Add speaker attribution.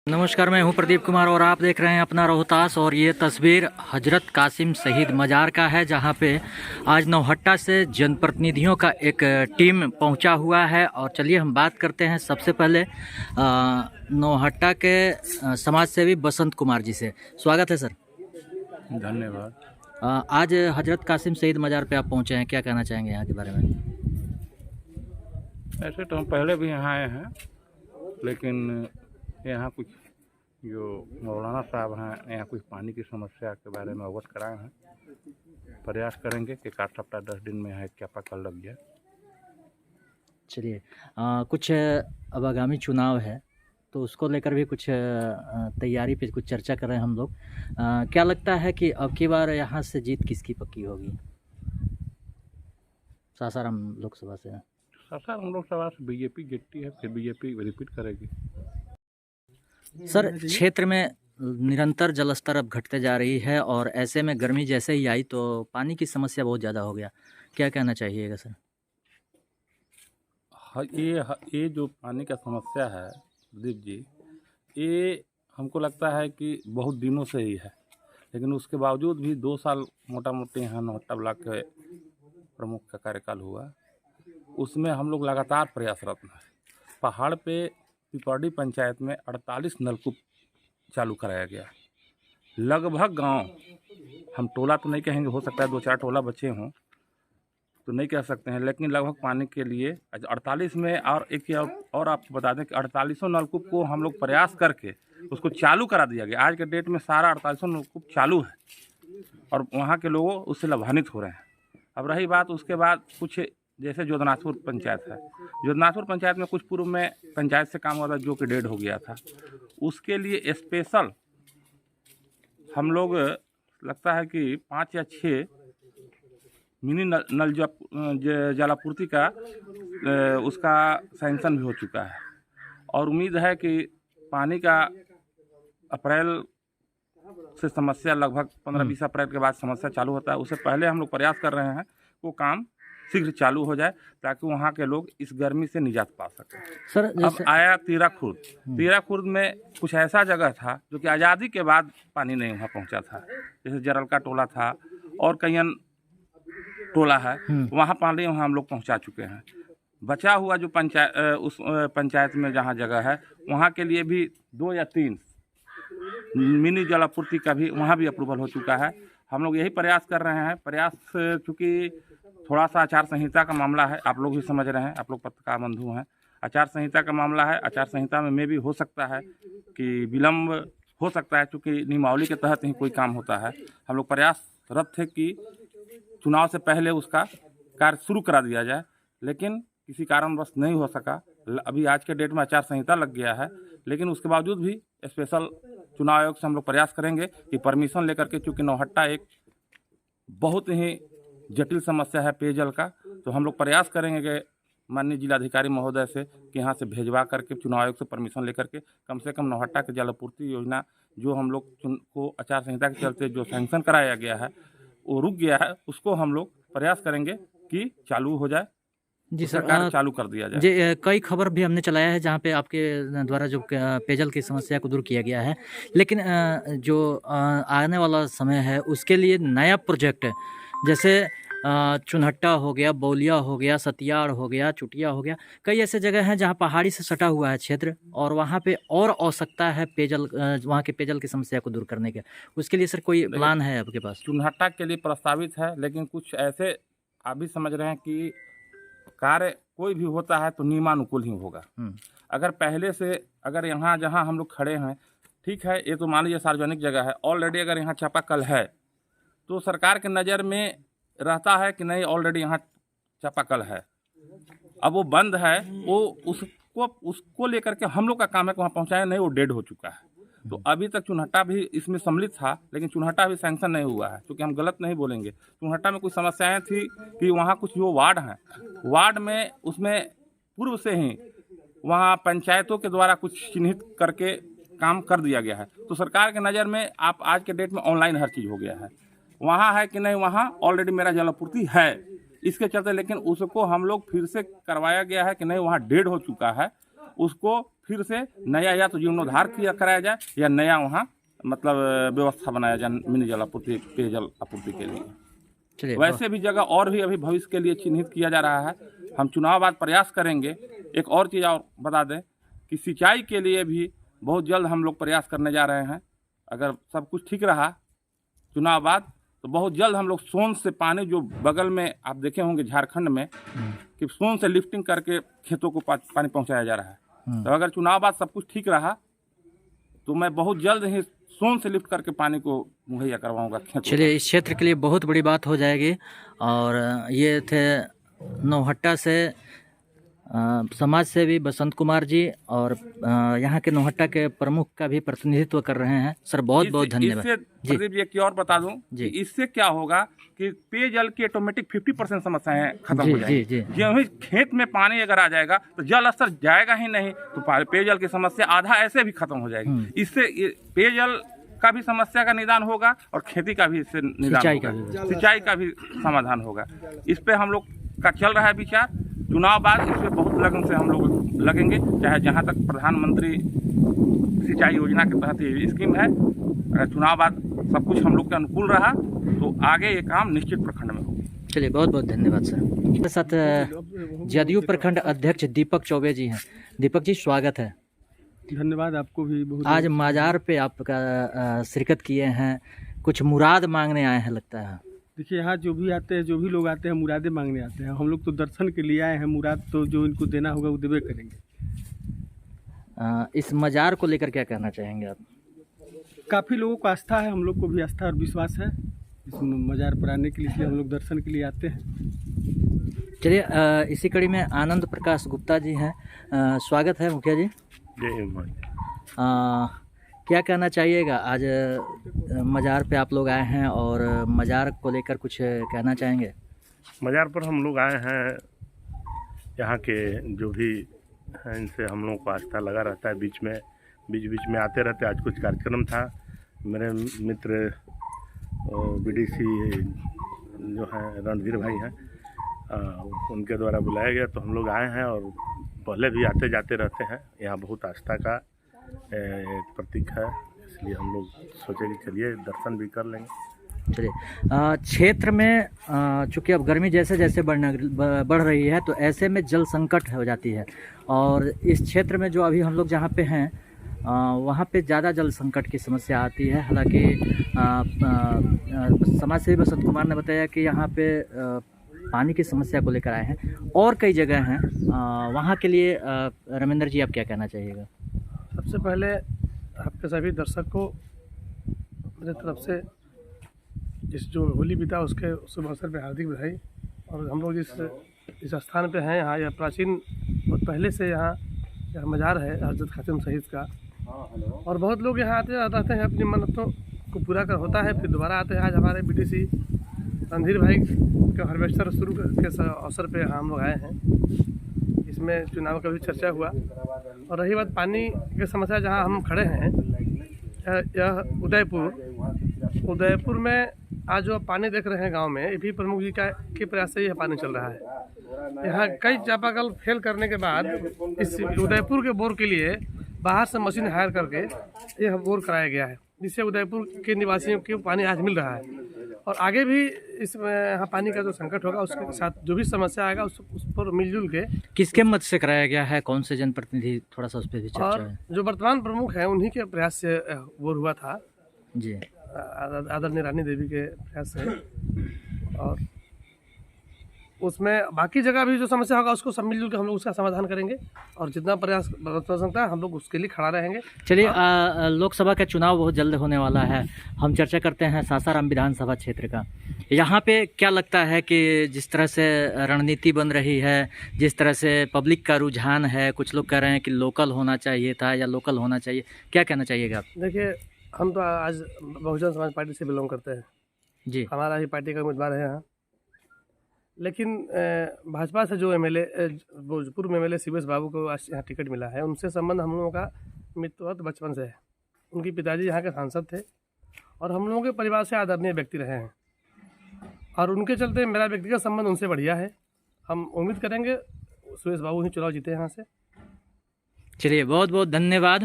Speaker 1: नमस्कार, मैं हूं प्रदीप कुमार और आप देख रहे हैं अपना रोहतास। और ये तस्वीर हजरत कासिम शहीद मज़ार का है, जहां पे आज नौहट्टा से जनप्रतिनिधियों का एक टीम पहुंचा हुआ है। और चलिए हम बात करते हैं सबसे पहले नौहट्टा के समाज सेवी बसंत कुमार जी से। स्वागत है सर।
Speaker 2: धन्यवाद।
Speaker 1: आज हजरत कासिम शहीद मज़ार पे आप पहुंचे हैं, क्या कहना चाहेंगे यहाँ के बारे में?
Speaker 2: ऐसे तो हम पहले भी यहाँ आए हैं, लेकिन यहाँ कुछ जो मौलाना साहब हैं यहाँ कुछ पानी की समस्या के बारे में अवगत कराए हैं। प्रयास करेंगे कि 1 सप्ताह 10 दिन में यहाँ एक चापाकल लग जाए।
Speaker 1: चलिए, कुछ अब आगामी चुनाव है तो उसको लेकर भी कुछ तैयारी पे कुछ चर्चा कर रहे हैं हम लोग। क्या लगता है कि अब की बार यहाँ से जीत किसकी पक्की होगी? सासाराम लोकसभा से।
Speaker 2: सासाराम लोकसभा से बीजेपी जीतती है, फिर बीजेपी रिपीट करेगी।
Speaker 1: सर, क्षेत्र में निरंतर जलस्तर अब घटते जा रही है और ऐसे में गर्मी जैसे ही आई तो पानी की समस्या बहुत ज़्यादा हो गया। क्या कहना चाहिएगा सर?
Speaker 2: ये जो पानी का समस्या है प्रदीप जी, ये हमको लगता है कि बहुत दिनों से ही है, लेकिन उसके बावजूद भी 2 साल मोटा मोटी यहाँ नौहट्टा ब्लॉक के प्रमुख का कार्यकाल हुआ, उसमें हम लोग लगातार प्रयासरत हैं। पहाड़ पे पिपरडी पंचायत में 48 नलकूप चालू कराया गया। लगभग गांव, हम टोला तो नहीं कहेंगे, हो सकता है 2-4 टोला बचे हों तो नहीं कह सकते हैं, लेकिन लगभग पानी के लिए 48 में। और एक और आपको बता दें कि 48 नलकूप को हम लोग प्रयास करके उसको चालू करा दिया गया। आज के डेट में सारा 48 नलकूप चालू है और वहाँ के लोगों उससे लाभान्वित हो रहे हैं। अब रही बात उसके बाद कुछ जैसे जोधनाथपुर पंचायत है, जोधनाथपुर पंचायत में कुछ पूर्व में पंचायत से काम हुआ था जो कि डेड हो गया था। उसके लिए स्पेशल हम लोग लगता है कि 5 या 6 मिनी नल जलापूर्ति का उसका सैंक्शन भी हो चुका है। और उम्मीद है कि पानी का अप्रैल से समस्या लगभग 15-20 अप्रैल के बाद समस्या चालू होता है, उससे पहले हम लोग प्रयास कर रहे हैं वो काम शीघ्र चालू हो जाए ताकि वहाँ के लोग इस गर्मी से निजात पा सकें।
Speaker 1: सर
Speaker 2: अब आया तीरा खुर्द में कुछ ऐसा जगह था जो कि आज़ादी के बाद पानी नहीं वहाँ पहुँचा था, जैसे जरलका टोला था और कईयन टोला है, वहाँ पानी वहाँ हम लोग पहुँचा चुके हैं। बचा हुआ जो उस पंचायत में जहाँ जगह है वहाँ के लिए भी 2 या 3 मिनी जलापूर्ति का भी वहाँ भी अप्रूवल हो चुका है। हम लोग यही प्रयास कर रहे हैं। प्रयास चूँकि थोड़ा सा आचार संहिता का मामला है, आप लोग भी समझ रहे हैं, आप लोग पत्रकार बंधु हैं। आचार संहिता का मामला है, आचार संहिता में भी हो सकता है कि विलम्ब हो सकता है, चूँकि नियमावली के तहत ही कोई काम होता है। हम लोग प्रयासरत थे कि चुनाव से पहले उसका कार्य शुरू करा दिया जाए, लेकिन किसी कारणवश नहीं हो सका। अभी आज के डेट में आचार संहिता लग गया है, लेकिन उसके बावजूद भी स्पेशल चुनाव आयोग से हम लोग प्रयास करेंगे कि परमिशन लेकर के, चूँकि नौहट्टा एक बहुत ही जटिल समस्या है पेयजल का, तो हम लोग प्रयास करेंगे कि माननीय जिलाधिकारी महोदय से कि यहाँ से भेजवा करके चुनाव आयोग से परमिशन लेकर के कम से कम नौहट्टा की जलापूर्ति योजना जो हम लोग को आचार संहिता के चलते जो सैंक्शन कराया गया है वो रुक गया है, उसको हम लोग प्रयास करेंगे कि चालू हो जाए।
Speaker 1: जी सर,
Speaker 2: चालू कर दिया जाए।
Speaker 1: जी, कई खबर भी हमने चलाया है जहाँ पे आपके द्वारा जो पेयजल की समस्या को दूर किया गया है, लेकिन जो आने वाला समय है उसके लिए नया प्रोजेक्ट जैसे चुनहट्टा हो गया, बौलिया हो गया, सतियाड़ हो गया, चुटिया हो गया, कई ऐसे जगह हैं जहाँ पहाड़ी से सटा हुआ है क्षेत्र और वहाँ पे और आवश्यकता है पेयजल, वहाँ के पेयजल की समस्या को दूर करने के। उसके लिए सर कोई प्लान है आपके पास?
Speaker 2: चुनहट्टा के लिए प्रस्तावित है, लेकिन कुछ ऐसे आप भी समझ रहे हैं कि कार्य कोई भी होता है तो नियमानुकूल ही होगा। अगर पहले से अगर यहाँ जहाँ हम लोग खड़े हैं, ठीक है, ये तो मान लीजिए सार्वजनिक जगह है, ऑलरेडी अगर यहाँ चापाकल है तो सरकार के नज़र में रहता है कि नहीं ऑलरेडी यहाँ चापाकल है, अब वो बंद है, वो उसको लेकर के हम लोग का काम है कि वहाँ पहुँचाए, नहीं वो डेड हो चुका है। तो अभी तक चुनहट्टा भी इसमें सम्मिलित था, लेकिन चुनहट्टा भी सैंक्शन नहीं हुआ है, क्योंकि हम गलत नहीं बोलेंगे। चुनहट्टा में कुछ समस्याएं थी कि वहाँ कुछ जो वार्ड हैं, वार्ड में उसमें पूर्व से ही वहाँ पंचायतों के द्वारा कुछ चिन्हित करके काम कर दिया गया है। तो सरकार के नज़र में आप आज के डेट में ऑनलाइन हर चीज़ हो गया है, वहाँ है कि नहीं वहाँ ऑलरेडी मेरा जलापूर्ति है, इसके चलते। लेकिन उसको हम लोग फिर से करवाया गया है कि नहीं वहाँ डेड हो चुका है, उसको फिर से नया या तो जीर्णोद्धार किया कराया जाए या नया वहाँ मतलब व्यवस्था बनाया जाए मिनी जल आपूर्ति पेयजल आपूर्ति के लिए।
Speaker 1: चलिए
Speaker 2: वैसे भी जगह और भी अभी भविष्य के लिए चिन्हित किया जा रहा है। हम चुनाव बाद प्रयास करेंगे। एक और चीज़ और बता दें कि सिंचाई के लिए भी बहुत जल्द हम लोग प्रयास करने जा रहे हैं। अगर सब कुछ ठीक रहा चुनाव बाद तो बहुत जल्द हम लोग सोन से पानी जो बगल में आप देखे होंगे झारखंड में कि सोन से लिफ्टिंग करके खेतों को पानी पहुंचाया जा रहा है। तो अगर चुनाव बाद सब कुछ ठीक रहा तो मैं बहुत जल्द ही सोन से लिफ्ट करके पानी को मुहैया करवाऊंगा खेतों।
Speaker 1: चलिए इस क्षेत्र के लिए बहुत बड़ी बात हो जाएगी। और ये थे नौहट्टा से समाज सेवी बसंत कुमार जी और यहाँ के नौहट्टा के प्रमुख का भी प्रतिनिधित्व कर रहे हैं। सर बहुत बहुत धन्यवाद।
Speaker 2: इससे प्रदीप जी की और बता दूं
Speaker 1: जी।
Speaker 2: कि इससे क्या होगा कि पेयजल की ऑटोमेटिक 50% समस्याएं खत्म
Speaker 1: जी,
Speaker 2: हो जाएंगी।
Speaker 1: जी, जी।
Speaker 2: जो ही खेत में पानी अगर आ जाएगा तो जल स्तर जाएगा ही नहीं तो पेयजल की समस्या आधा ऐसे भी खत्म हो जाएगी। इससे पेयजल का भी समस्या का निदान होगा और खेती का भी इससे निदान होगा, सिंचाई का भी समाधान होगा। इस पे हम लोग का चल रहा है विचार। चुनाव बाद इस पे बहुत लगन से हम लोग लगेंगे। चाहे जहाँ तक प्रधानमंत्री सिंचाई योजना के तहत ये स्कीम है, अगर चुनाव बाद सब कुछ हम लोग के अनुकूल रहा तो आगे ये काम निश्चित प्रखंड में होगा।
Speaker 1: चलिए बहुत बहुत धन्यवाद सर। मेरे साथ जदयू प्रखंड अध्यक्ष दीपक चौबे जी हैं। दीपक जी स्वागत है।
Speaker 3: धन्यवाद आपको भी बहुत।
Speaker 1: आज मजार पे आपका शिरकत किए हैं, कुछ मुराद मांगने आए हैं लगता है।
Speaker 3: देखिए यहाँ जो भी आते हैं, जो भी लोग आते हैं मुरादें मांगने आते हैं। हम लोग तो दर्शन के लिए आए हैं, मुराद तो जो इनको देना होगा वो देवे करेंगे।
Speaker 1: इस मजार को लेकर क्या कहना चाहेंगे आप?
Speaker 3: काफ़ी लोगों को आस्था है, हम लोग को भी आस्था और विश्वास है इस मजार पर आने के लिए, इसलिए हम लोग दर्शन के लिए आते हैं।
Speaker 1: चलिए इसी कड़ी में आनंद प्रकाश गुप्ता जी हैं। स्वागत है मुखिया जी।
Speaker 4: जय हिंद भाई।
Speaker 1: क्या कहना चाहिएगा? आज मजार पे आप लोग आए हैं और मजार को लेकर कुछ कहना चाहेंगे?
Speaker 4: मजार पर हम लोग आए हैं, यहाँ के जो भी हैं इनसे हम लोगों को आस्था लगा रहता है। बीच बीच में आते रहते। आज कुछ कार्यक्रम था, मेरे मित्र बीडीसी जो हैं रणधीर भाई हैं, उनके द्वारा बुलाया गया तो हम लोग आए हैं और पहले भी आते जाते रहते हैं। यहाँ बहुत आस्था का एक प्रतीक है, इसलिए हम लोग सोचे कि चलिए दर्शन भी कर लेंगे।
Speaker 1: चलिए क्षेत्र में चूँकि अब गर्मी जैसे जैसे बढ़ रही है तो ऐसे में जल संकट हो जाती है। और इस क्षेत्र में जो अभी हम लोग जहाँ पे हैं वहाँ पे ज़्यादा जल संकट की समस्या आती है। हालांकि समाज सेवी बसंत कुमार ने बताया कि यहाँ पे पानी की समस्या को लेकर आए हैं और कई जगह हैं वहाँ के लिए। रमेंद्र जी आप क्या कहना चाहिएगा?
Speaker 5: सबसे पहले आपके सभी दर्शक को मेरे तरफ से इस जो होली बीता उसके शुभ अवसर पर हार्दिक बधाई। और हम लोग इस स्थान पे हैं, यहाँ यह प्राचीन बहुत पहले से यहाँ यह मजार है हजरत खातिम शहीद का। और बहुत लोग यहाँ आते रहते हैं, अपनी मन्नतों को पूरा कर होता है, फिर दोबारा आते हैं। आज हमारे बीडीसी रणधीर भाई का हार्वेस्टर शुरू के अवसर पे हम लोग आए हैं। इसमें चुनाव का भी चर्चा हुआ। और रही बात पानी की समस्या, जहाँ हम खड़े हैं यह उदयपुर में आज जो पानी देख रहे हैं गांव में, ये भी प्रमुख जी के प्रयास से यह पानी चल रहा है। यहाँ कई चापाकल फेल करने के बाद इस उदयपुर के बोर के लिए बाहर से मशीन हायर करके यह बोर कराया गया है, जिससे उदयपुर के निवासियों को पानी आज मिल रहा है। और आगे भी इस यहाँ पानी का जो संकट होगा उसके साथ जो भी समस्या आएगा उस पर मिलजुल के।
Speaker 1: किसके मत से कराया गया है? कौन से जनप्रतिनिधि? थोड़ा सा उस पर भी चर्चा
Speaker 5: और
Speaker 1: है।
Speaker 5: जो वर्तमान प्रमुख हैं उन्हीं के प्रयास से बोर हुआ था
Speaker 1: जी,
Speaker 5: आदरणीय रानी देवी के प्रयास से। और उसमें बाकी जगह भी जो समस्या होगा उसको सब मिलजुल के हम लोग उसका समाधान करेंगे और जितना प्रयास हो सकता है हम लोग उसके लिए खड़ा रहेंगे।
Speaker 1: चलिए लोकसभा का चुनाव बहुत जल्द होने वाला है। हम चर्चा करते हैं सासाराम विधानसभा क्षेत्र का। यहाँ पे क्या लगता है कि जिस तरह से रणनीति बन रही है, जिस तरह से पब्लिक का रुझान है, कुछ लोग कह रहे हैं कि लोकल होना चाहिए था या लोकल होना चाहिए, क्या कहना चाहिएगा आप?
Speaker 5: देखिए हम तो आज बहुजन समाज पार्टी से बिलोंग करते हैं
Speaker 1: जी,
Speaker 5: हमारा ही पार्टी का उम्मीदवार है यहाँ। लेकिन भाजपा से जो एमएलए भोजपुर में एमएलए शिवेश बाबू को आज यहाँ टिकट मिला है, उनसे संबंध हम लोगों का मित्रवत बचपन से है। उनके पिताजी यहाँ के सांसद थे और हम लोगों के परिवार से आदरणीय व्यक्ति रहे हैं और उनके चलते मेरा व्यक्तिगत संबंध उनसे बढ़िया है। हम उम्मीद करेंगे सुरेश बाबू ही चुनाव जीते यहाँ से।
Speaker 1: चलिए बहुत बहुत धन्यवाद।